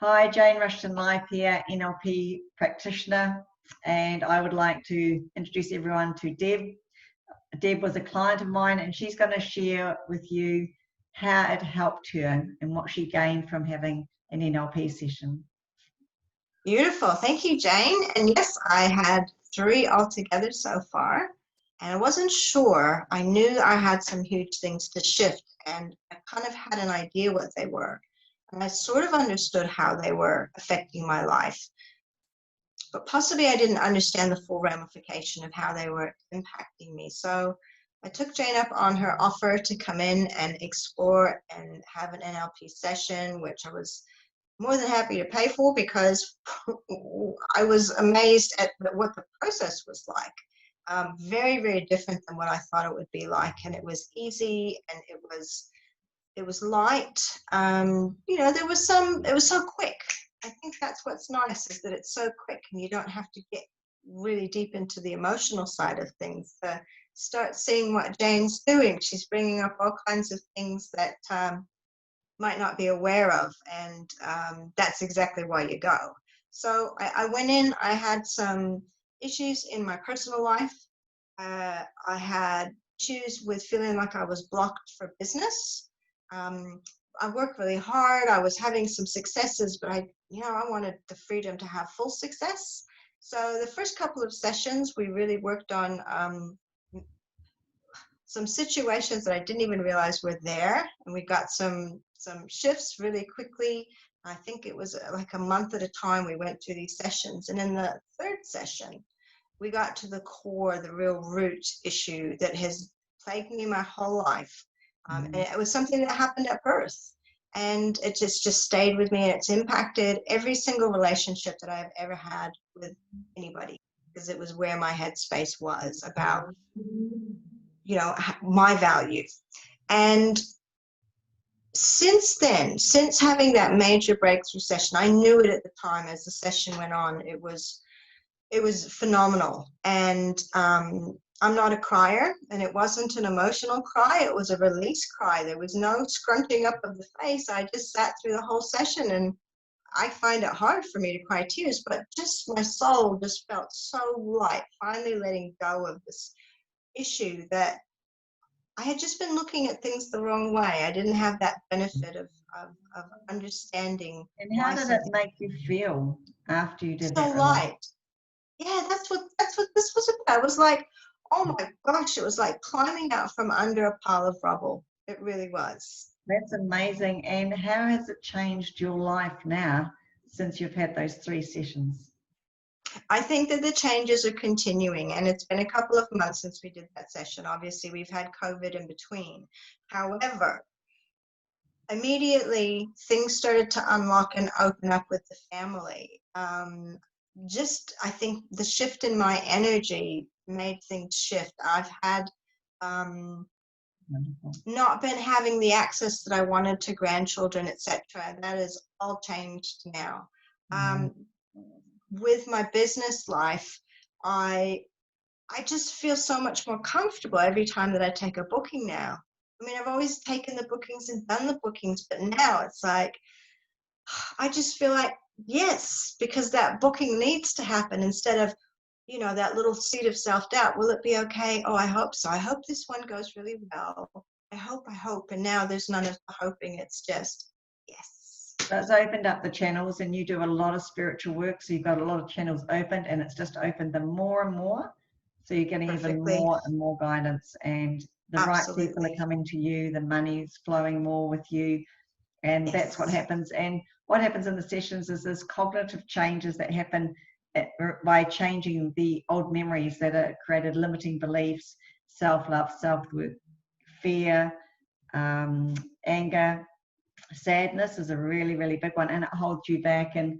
Hi, Jane Rushton live here, NLP practitioner, and I would like to introduce everyone to Deb. Deb was a client of mine, and she's going to share with you how it helped her and what she gained from having an NLP session. Beautiful. Thank you, Jane. And yes, I had 3 altogether so far, and I wasn't sure. I knew I had some huge things to shift, and I kind of had an idea what they were. And I sort of understood how they were affecting my life, but possibly I didn't understand the full ramification of how they were impacting me. So I took Jane up on her offer to come in and explore and have an NLP session, which I was more than happy to pay for because I was amazed at what the process was like. Very, very different than what I thought it would be like, and it was easy and it was light. It was so quick. I think that's what's nice, is that it's so quick and you don't have to get really deep into the emotional side of things to start seeing what Jane's doing. She's bringing up all kinds of things that might not be aware of, and that's exactly why you go. So I went in, I had some issues in my personal life. I had issues with feeling like I was blocked for business. I worked really hard. I was having some successes, but I wanted the freedom to have full success. So the first couple of sessions, we really worked on some situations that I didn't even realize were there, and we got some shifts really quickly. I think it was like a month at a time we went through these sessions, and in the 3rd session we got to the core, the real root issue that has plagued me my whole life. And it was something that happened at birth, and it just stayed with me, and it's impacted every single relationship that I've ever had with anybody, because it was where my headspace was about my value. And since then, since having that major breakthrough session, I knew it at the time as the session went on, it was phenomenal. And I'm not a crier, and it wasn't an emotional cry, it was a release cry. There was no scrunching up of the face. I just sat through the whole session, and I find it hard for me to cry tears, but just my soul just felt so light, finally letting go of this issue that I had just been looking at things the wrong way. I didn't have that benefit of understanding. And how did it make you feel after you did that? So light. Yeah, that's what this was about. It was like, oh my gosh, it was like climbing out from under a pile of rubble. It really was. That's amazing. And how has it changed your life now since you've had those 3 sessions? I think that the changes are continuing, and it's been a couple of months since we did that session. Obviously, we've had COVID in between. However, immediately things started to unlock and open up with the family. I think the shift in my energy made things shift. I've had not been having the access that I wanted to grandchildren, etc. That is all changed now. With my business life, I just feel so much more comfortable every time that I take a booking now. I mean, I've always taken the bookings and done the bookings, but now it's like, I just feel like, yes, because that booking needs to happen, instead of, that little seed of self-doubt. Will it be okay? Oh, I hope so. I hope this one goes really well. I hope. And now there's none of the hoping. It's just, yes. So it's opened up the channels, and you do a lot of spiritual work, so you've got a lot of channels opened, and it's just opened them more and more. So you're getting even more and more guidance, and the right people are coming to you, the money's flowing more with you, and that's what happens. And what happens in the sessions is there's cognitive changes that happen by changing the old memories that are created, limiting beliefs, self-love, self-worth, fear, anger. Sadness is a really, really big one, and it holds you back. And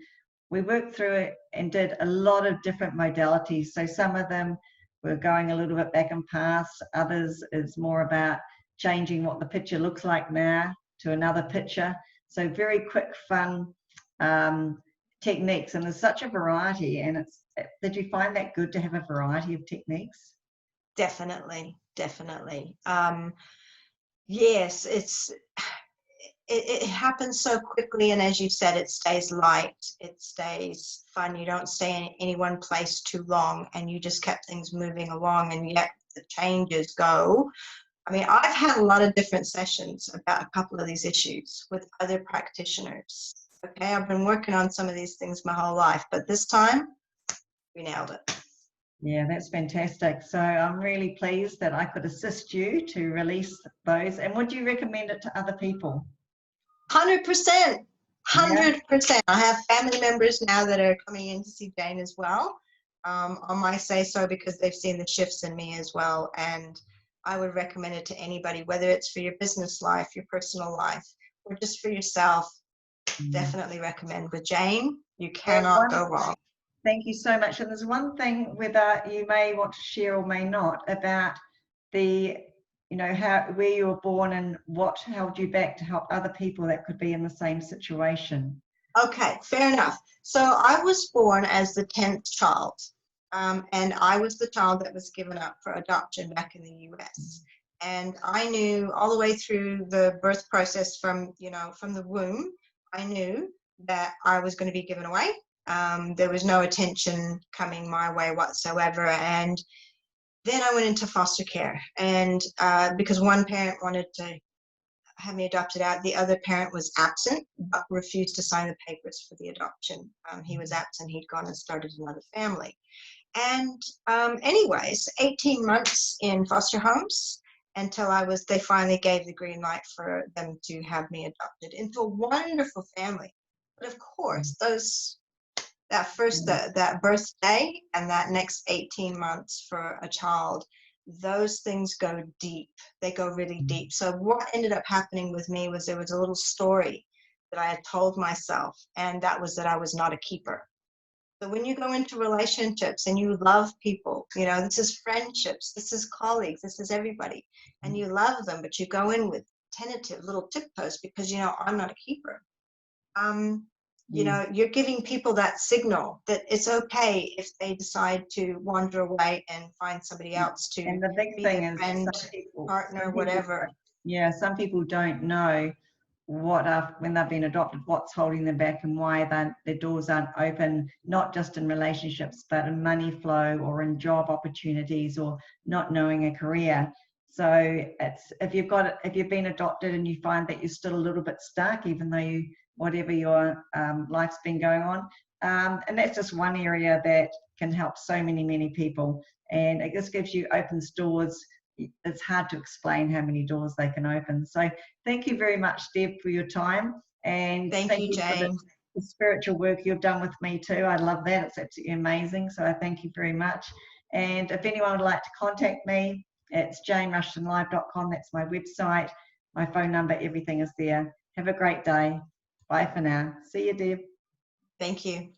we worked through it and did a lot of different modalities. So some of them were going a little bit back in past, others is more about changing what the picture looks like now to another picture. So very quick, fun techniques, and there's such a variety. And did you find that good to have a variety of techniques? Definitely. Yes, it happens so quickly, and as you said, it stays light, it stays fun. You don't stay in any one place too long, and you just kept things moving along, and yet the changes go. I mean, I've had a lot of different sessions about a couple of these issues with other practitioners. Okay, I've been working on some of these things my whole life, but this time we nailed it. Yeah, that's fantastic. So I'm really pleased that I could assist you to release those. And would you recommend it to other people? 100%. 100%. I have family members now that are coming in to see Jane as well. I might say so because they've seen the shifts in me as well. And I would recommend it to anybody, whether it's for your business life, your personal life, or just for yourself. Definitely recommend. With Jane, you cannot go wrong. Thank you so much. And there's one thing, whether you may want to share or may not, about the, you know, where you were born and what held you back to help other people that could be in the same situation. Okay, fair enough. So I was born as the 10th child, and I was the child that was given up for adoption back in the US. And I knew all the way through the birth process from the womb, I knew that I was going to be given away. There was no attention coming my way whatsoever. And then I went into foster care, and because one parent wanted to have me adopted out, the other parent was absent but refused to sign the papers for the adoption. He was absent, he'd gone and started another family. And anyways, 18 months in foster homes until they finally gave the green light for them to have me adopted into a wonderful family. But of course, that birthday and that next 18 months for a child, those things go deep. They go really deep. So what ended up happening with me was there was a little story that I had told myself, and that was that I was not a keeper. So when you go into relationships and you love people, this is friendships, this is colleagues, this is everybody, and you love them, but you go in with tentative little tiptoes because, I'm not a keeper. You're giving people that signal that it's okay if they decide to wander away and find somebody else to and the big be thing their is friend, partner, whatever. Yeah, some people don't know when they've been adopted, what's holding them back and why their doors aren't open, not just in relationships, but in money flow or in job opportunities or not knowing a career. So if you've been adopted and you find that you're still a little bit stuck, even though whatever your life's been going on, and that's just one area that can help so many people, and it just gives you opens doors. It's hard to explain how many doors they can open. So thank you very much, Deb, for your time, and thank you, Jane, for the spiritual work you've done with me too. I love that. It's absolutely amazing. So I thank you very much. And if anyone would like to contact me, it's janerushtonlive.com. That's my website. My phone number, everything is there. Have a great day. Bye for now. See you, Deb. Thank you.